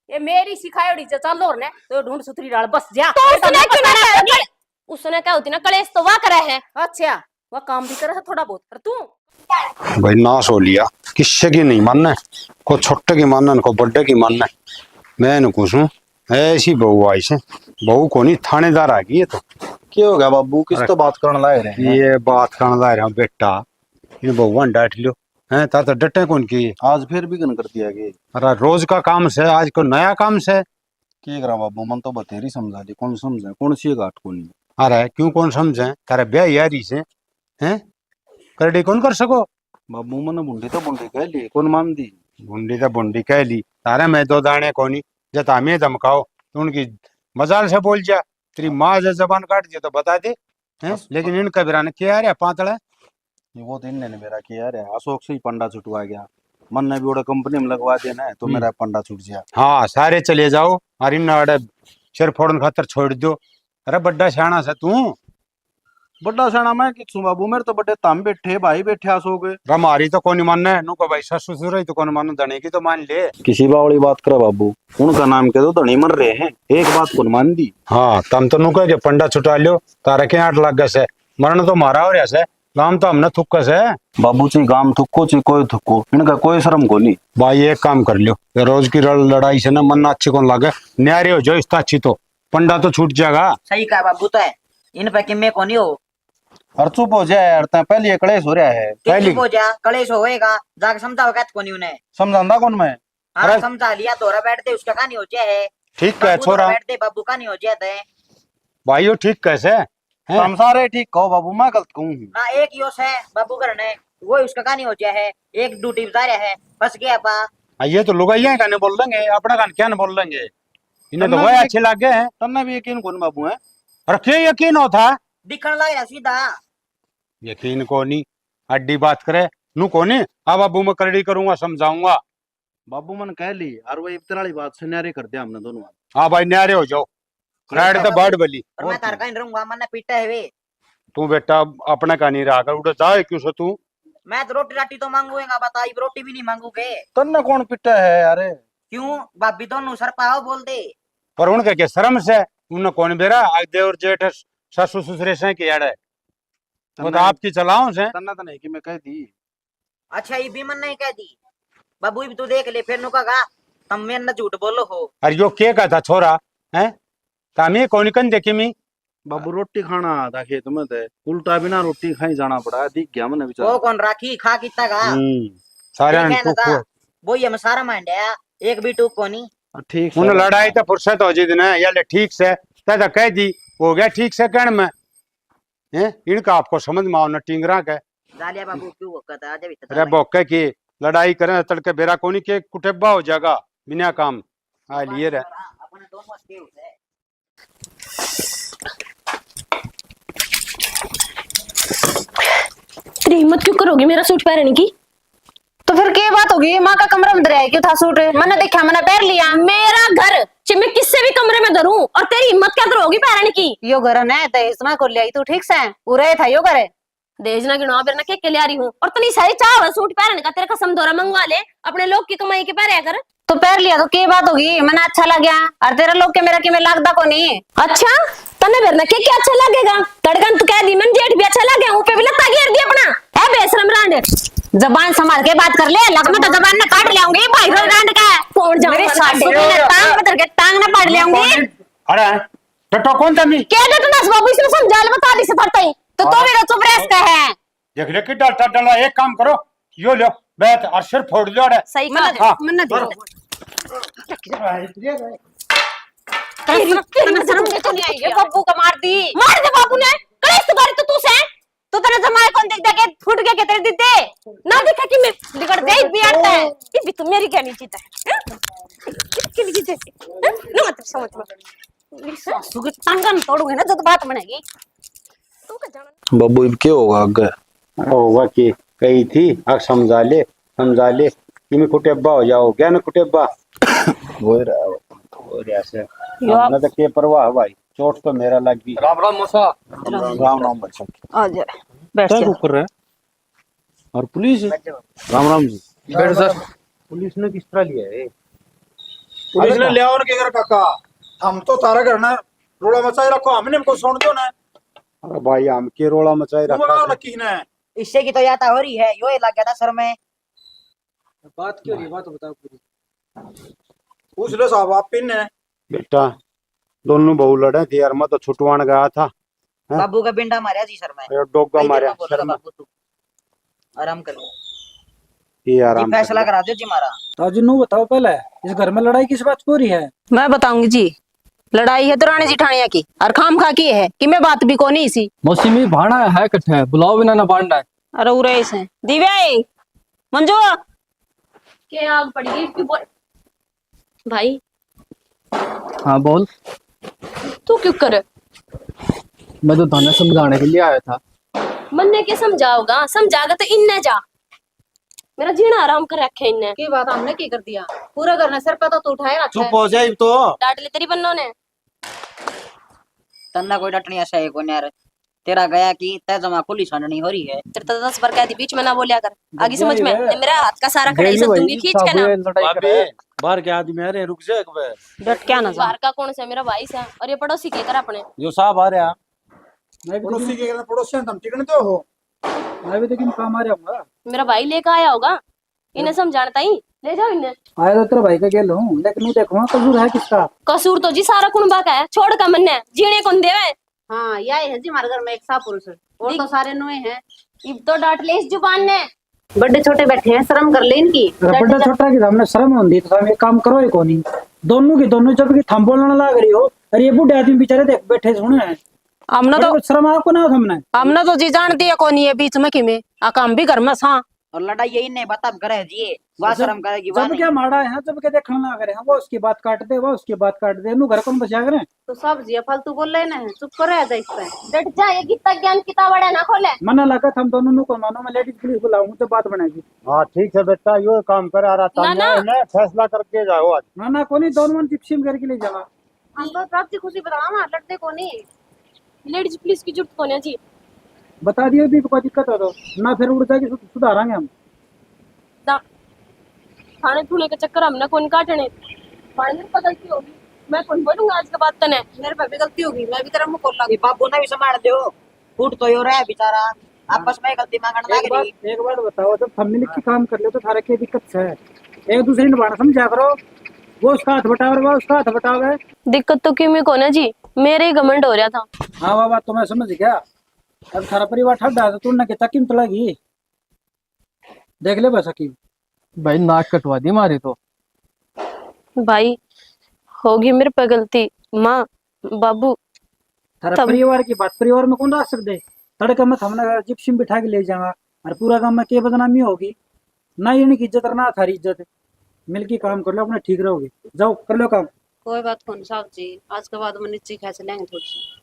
A: ये मेरी सिखायोड़ी चल और ने तो ढूंढ सुथरी डाल बस जा।
F: तो उसने क्यों ना कहा? उसने क्या होती ना कलेश तो वाह करे है।
A: अच्छा वह काम भी करे है थोड़ा बहुत, और तू
G: भाई नाश हो लिया, किससे की नहीं मानना, को छोटे की मानना को बड़े की मानना। मैं न पूछूं ऐसी बहू आई से, बहू को नहीं थानेदार आ गई है। तो
I: क्या हो गया बाबू, किस तो बात करने लाए रहे हैं?
G: ये बात करने ला रहा हूँ बेटा, इन बहुआ डांट लियो है ता तो डटे कौन की।
I: आज फिर भी गन कर दिया कि
G: अरे रोज का काम से आज को नया काम से।
I: क्या करा बाबू, मन तो बतेरी समझा दी, कौन समझे कौन सी घाट को नहीं।
G: अरे क्यों कौन समझे, तारे ब्याह यारी से हैं करडी कौन कर सको।
I: बाबू मन बुंडी तो बुंडी कह ली, कौन मान दी।
G: बुंडी तो बुंडी कह ली, तारे मैं दो दाने कोनी जता हमें धमकाओ तो उनकी मजाल से बोल जा, तेरी माँ जब जबान काट दिया तो बता दे हैं। लेकिन इन कबीरा ने क्या रे पातड़ा,
I: वो तो इनने मेरा किया रे, अशोक से ही पंडा छुटवा गया, मन ने भी ओड़ा कंपनी में लगवा देना है तो मेरा पंडा छूट गया।
G: हाँ सारे चले जाओ और इन अड़े सिर फोड़न खातर छोड़ दो। अरे बड्डा शाना से तू,
I: बड़ा साना मैं किसू बाबू, मेरे तो बड़े ताम बैठे भाई बैठे अशोक।
G: हमारी तो कौन मानना है नु को भाई ससुर ससुर ही तो कौन मानो, धनी की तो मान ले।
I: किसी बावली बात करा बाबू, उनका नाम कह दो धनी मर रहे हैं, एक बात कौन मान दी।
G: हाँ तम तो नु कह पंडा छुटा लियो, तारे के 8 लाख से मरण तो मारा हो रहा से, काम तो हमने थुक्का से।
I: बाबू ची गाम थुक्को ची कोई थुक्को, इनका कोई शर्म को नहीं।
G: भाई एक काम कर लियो, ये रोज की लड़ाई से ना मन अच्छी कौन लगे, न्यारे हो जाओ इसका अच्छी तो पंडा तो छूट जाएगा।
D: सही कहा बाबू, तो है इन पे किम्मे कोनी हो।
I: और चुप हो जाए यार, पहले ये कलेश हो रहा है।
G: पहली
D: हो जा कलेश होएगा, जाके समझाओ कहत कोनी उन्हें।
I: समझांदा कौन मैं।
D: हाँ
G: अरे-
D: समझा लिया, तोरा बैठते उसका कहानी हो जाए है।
G: ठीक है छोरा,
D: बैठते बाबू कहानी हो जाते है
G: भाई वो ठीक कैसे हैं?
I: हम सारे ठीक कहो बाबू, मैं गलत कहूँ।
D: ना। एक योश है बाबू करने, वो उसका कहानी हो जाए है। एक ड्यूटी बता रहा है, फंस गया पा।
G: ये तो लुगाइया का नहीं बोल लेंगे, अपना कान क्या नहीं बोल लेंगे, इन्हें तो
I: तन्ना
G: वही
I: भी-
G: अच्छे लग गए हैं।
I: तन्ना भी यकीन कौन बाबू है।
G: और क्यों यकीन होता,
D: दिखने लग रहा सीधा।
G: यकीन को नहीं अड्डी बात करे नू को नहीं। अब अबू मैं करड़ी करूंगा समझाऊंगा।
I: बाबू मन कह ली और वो इब्तराली बात से न्यारे कर दिया हमने दोनों।
G: हाँ भाई न्यारे हो जाओ, राइड तो बर्ड बली।
D: और मैं तार कहीं रहूंगा, मन पीटा है वे।
G: तू बेटा अपने का नहीं रहा कर, उठे जाए क्यों से तू।
D: मैं तो रोटी राटी तो मांगूंगा, बता रोटी भी नहीं मांगूगे।
I: तन्ना कौन पिटा है अरे।
D: क्यों भाभी दोनों सर पाओ बोल दे।
G: पर उनके के शर्म से उन्हें कौन बेरा आज देवर जेठ ससुर ससुरे से की यार है, वो तो आपकी चलाओ से।
I: तन्ना तो नहीं कि मैं कह दी।
D: अच्छा ये भी मन नहीं कह दी बाबू, भी तू देख ले फिर नुका तुम मेरे न झूठ बोलो हो।
G: अरे यो के कहता छोरा है, तामी कौन कन देखी मी।
I: बाबू रोटी खाना था खेत में थे, उल्टा बिना रोटी खाई जाना पड़ा, दिख गया मैंने
D: वो
I: बेचारा।
D: कौन राखी खा कितना का
G: सारे
D: ठीक है ना, वो ये सारा मांडया एक भी टूक को नहीं।
I: ठीक
G: उन्हें लड़ाई तो फुर्सत हो जी दिन या ले ठीक से तो कह दी हो गया ठीक से कहने में है। इनका आपको समझ में आओ न टिंगरा के
D: जालिया बाबू क्यों कहता है, आज
G: अरे बोके की लड़ाई करें तड़के बेरा कोनी के कुटेबा हो जाएगा बिना काम आ लिए रहे।
D: अपने दोनों के होते हैं।
F: तेरी हिम्मत क्यों करोगी मेरा सूट पहनने की?
B: तो फिर क्या बात होगी, माँ का कमरा में दरिया क्यों था सूट, मैंने देखा मैंने पहन लिया।
F: मेरा घर मैं किससे भी कमरे में धरूं, और तेरी हिम्मत क्या करोगी पहनने की?
B: यो घर है तो इसमें कर लिया तू ठीक से पूरा था यो घर।
F: देजना गिनो फिर ना के लिया रही हूँ, और तनी सारी चाह है सूट पहनने का, तेरे कसम दोरा मंगवा ले, अपने लोग की कमाई के पहने कर।
B: तो पहन लिया तो क्या बात होगी, मैंने अच्छा लग गया और तेरा लोग के मेरा कि मैं लगदा को नहीं।
F: अच्छा तने फिर ना क्या अच्छा लगेगा, तड़कन तू कह दी मन जेठ भी अच्छा लगे, ऊपर भी लता घेर दी अपना है बेशरम रांड।
B: जबान संभाल के बात कर ले, लग में तो जबान ना काट लियाऊंगी भाई रांड का।
F: कौन जाऊं
B: मेरी सासू की ना टांग में तेरे टांग ना पाड़ लियाऊंगी।
G: अरे टटो कौन था मी
B: क्या देता नस बाबू, इसमें समझा ले बता दी से पड़ता ही तो मेरा चुप रह का है।
G: देख ले कि डालता डाला। एक काम करो यो लो बैठ और सिर फोड़ लो। अरे
F: सही
B: मैंने
F: कहा।
B: मैंने दे शर्म तो नहीं आई ये बब्बू का मार दी।
F: मार दे बाबू ने, कलेश तो गाड़ी तो तू से
B: तू तेरे जमाए कौन देख दे के फूट गया के तेरे दीते
F: ना देखा कि मैं
B: बिगड़ दे भी आता है।
F: ये भी तू मेरी क्या नहीं जीता है किसके लिए जीते ना मतलब समझ में
B: मेरी सासू की टांग ना तोड़ूंगी ना तो बात बनेगी।
F: तू का जाना
I: बाबू अब क्या होगा आगे।
G: होगा कि कही थी अब समझा ले कि मैं कुटेबा हो जाओ क्या ना कुटेबा
I: वो ही रहा
G: हो रहा से हमने तो के परवाह भाई, चोट तो मेरा लग गई।
H: राम राम मौसा।
I: राम राम बच्चा
B: आ जा बैठ
I: क्या
B: जा।
I: कर रहे हैं और पुलिस। राम राम जी।
H: बैठ सर।
G: पुलिस ने किस तरह लिया है?
J: पुलिस ने लिया और के घर काका, हम तो तारा घर ना रोड़ा मचाई रखो, हमने हमको सुन दो ना।
G: अरे भाई हम के रोड़ा मचाई
J: तुम
G: रखा
J: लगाओ
G: है।
J: लकी ने
D: इससे की तो याता हो रही है, यो ही लग गया था सर में।
H: बात क्यों रही है, बात बताओ पूरी।
J: पूछ लो साहब आप पिन है।
C: बेटा दोनों बहू लड़े थे यार, मैं तो छुटवान गया था। हाँ?
D: बाबू का बिंडा मारा जी सर में।
C: ये डोगा
D: कई देर
C: मारा
D: में बोलेगा
C: सर में।
D: बाबू तू आराम कर लो
C: ये
D: जी,
C: आराम
D: फैसला
C: कर लिया।
D: करा दो जी मारा।
H: ताजू नू बताओ पहले, इस घर में लड़ाई किस बात को हो रही है?
A: मैं बताऊंगी जी। लड़ाई है दुरानी जिठानिया की और खाम खा की है कि मैं बात भी को नहीं सी।
H: मौसमी भाड़ा है कट्ठे, बुलाओ बिना ना बांधना है।
A: अरे उरे से दिव्या मंजू
F: के आग पड़ गई इसकी बोल। भाई
H: हाँ बोल।
F: तू क्यों करे?
H: मैं तो थाने समझाने के लिए आया था।
F: मन ने के समझाओगा, समझागा तो इन्ने जा। मेरा जीना आराम कर रखे इन्ने।
B: की बात हमने की कर दिया? पूरा करना सर पे तो उठाया
J: चुप हो जाए तो।
F: डांट ले तेरी बन्नों ने।
D: तन्ना कोई डटनी ऐसा है कोई यार, तेरा गया कि तय जमा खुली छाननी हो रही है।
F: तेरे तो 10 बार कह दी, बीच में ना बोलिया कर। आगे समझ में नहीं, मेरा हाथ का सारा खड़ा इज्जत दूंगी खींच के ना।
I: बाहर के आदमी आ रहे, रुक जा एक बार।
A: डट क्या ना
F: बाहर का कौन सा? मेरा भाई सा और ये पड़ोसी के कर अपने।
I: जो साहब आ रहा।
J: पड़ोसी के कहना पड़ोसी हैं, तुम टिकने तो हो।
H: मैं भी तो किन काम आ रहा हूँ।
F: मेरा भाई लेकर आया होगा, इन्हें समझाना ही। ले जाओ इन्हें।
H: आया तो तेरे भाई का गेल हूँ, लेकिन वो देखो कसूर है किसका?
F: कसूर तो जी सारा कुनबा का है, छोड़ का मन है जीने कौन देवे।
B: हाँ यही है जी हमारे घर में एक सा पुरुष और तो सारे नुए हैं।
F: इब तो डांट ले इस जुबान ने।
B: बड़े छोटे बैठे हैं, शर्म कर ले इनकी।
H: बड़ा छोटा की हमने शर्म होती तो हम एक काम करो ही कोनी। दोनों की दोनों जब की थम बोलने लग रही हो, अरे ये बूढ़े आदमी बेचारे देख बैठे सुने हैं।
A: हमने तो
H: शर्म आपको ना हमने
A: जी जानती है कौन है बीच में कि में आ काम भी घर में सा।
D: और लड़ाई यही नहीं बता करे जी, वाह शर्म करेगी वाह
H: जब
D: नहीं।
H: क्या माड़ा है, जब क्या देखने ना करे वो उसकी बात काट दे, वो उसकी बात काट दे, नु घर कौन बचा करे।
B: तो सब जी फालतू बोल रहे ना, चुप करो ऐसा इस पे।
F: डट जा, ये कितना ज्ञान किताब बड़ा ना खोले।
H: मना लगा हम दोनों नु को मानो, मैं लेडीज पुलिस बुलाऊं तो बात बनेगी।
C: हाँ ठीक है बेटा, यो काम कर आ रहा
F: ना, ना।
C: था फैसला करके जाओ आज।
H: ना ना कोनी दोनों मन चिपसिम करके ले जाना।
B: हम तो प्राप्ति खुशी बतावा लड़ते को नहीं।
F: लेडीज पुलिस की जरूरत कौन है जी?
H: बता दियो भी कोई दिक्कत हो तो ना, फिर उड़ जाएगी सुधारांगे हम।
F: खाने पीने के चक्कर हमने कौन काटने। फाइनल गलती होगी, मैं कौन बोलूंगा आज के बाद तने।
B: मेरे पे भी गलती होगी, मैं भी तेरा मुंह खोल
D: ये बाबू ने भी संभाल दो, फूट तो यो रहा है बेचारा, आपस में गलती मांगने लग रही।
H: एक बात बताओ, जब हम मिल के काम कर ले तो थारे की दिक्कत है? एक दूसरे ने बात समझा करो, वो उसका हाथ बटावे, वो उसका हाथ बटावे।
F: दिक्कत तो क्यों में कौन है जी, मेरे ही घमंड हो रहा था।
H: हाँ वाह बात तो मैं समझ गया। अब थारा परिवार ठंडा है तो तू ना कितना कीमत लगी देख ले बस की। भाई नाक कटवा दी मारी तो।
F: भाई होगी मेरे पे गलती, माँ बाबू
H: थारा परिवार की बात परिवार में कौन रख सकते? तड़के मत हमने जिप्सिम बिठा के ले जाऊंगा और पूरा काम में के बदनामी होगी ना, इनकी इज्जत और ना थारी इज्जत। मिल के काम कर लो, अपने ठीक रहोगे। जाओ कर लो काम।
B: कोई बात कौन साहब जी, आज के बाद हम नीचे खा चलेंगे थोड़ी सी।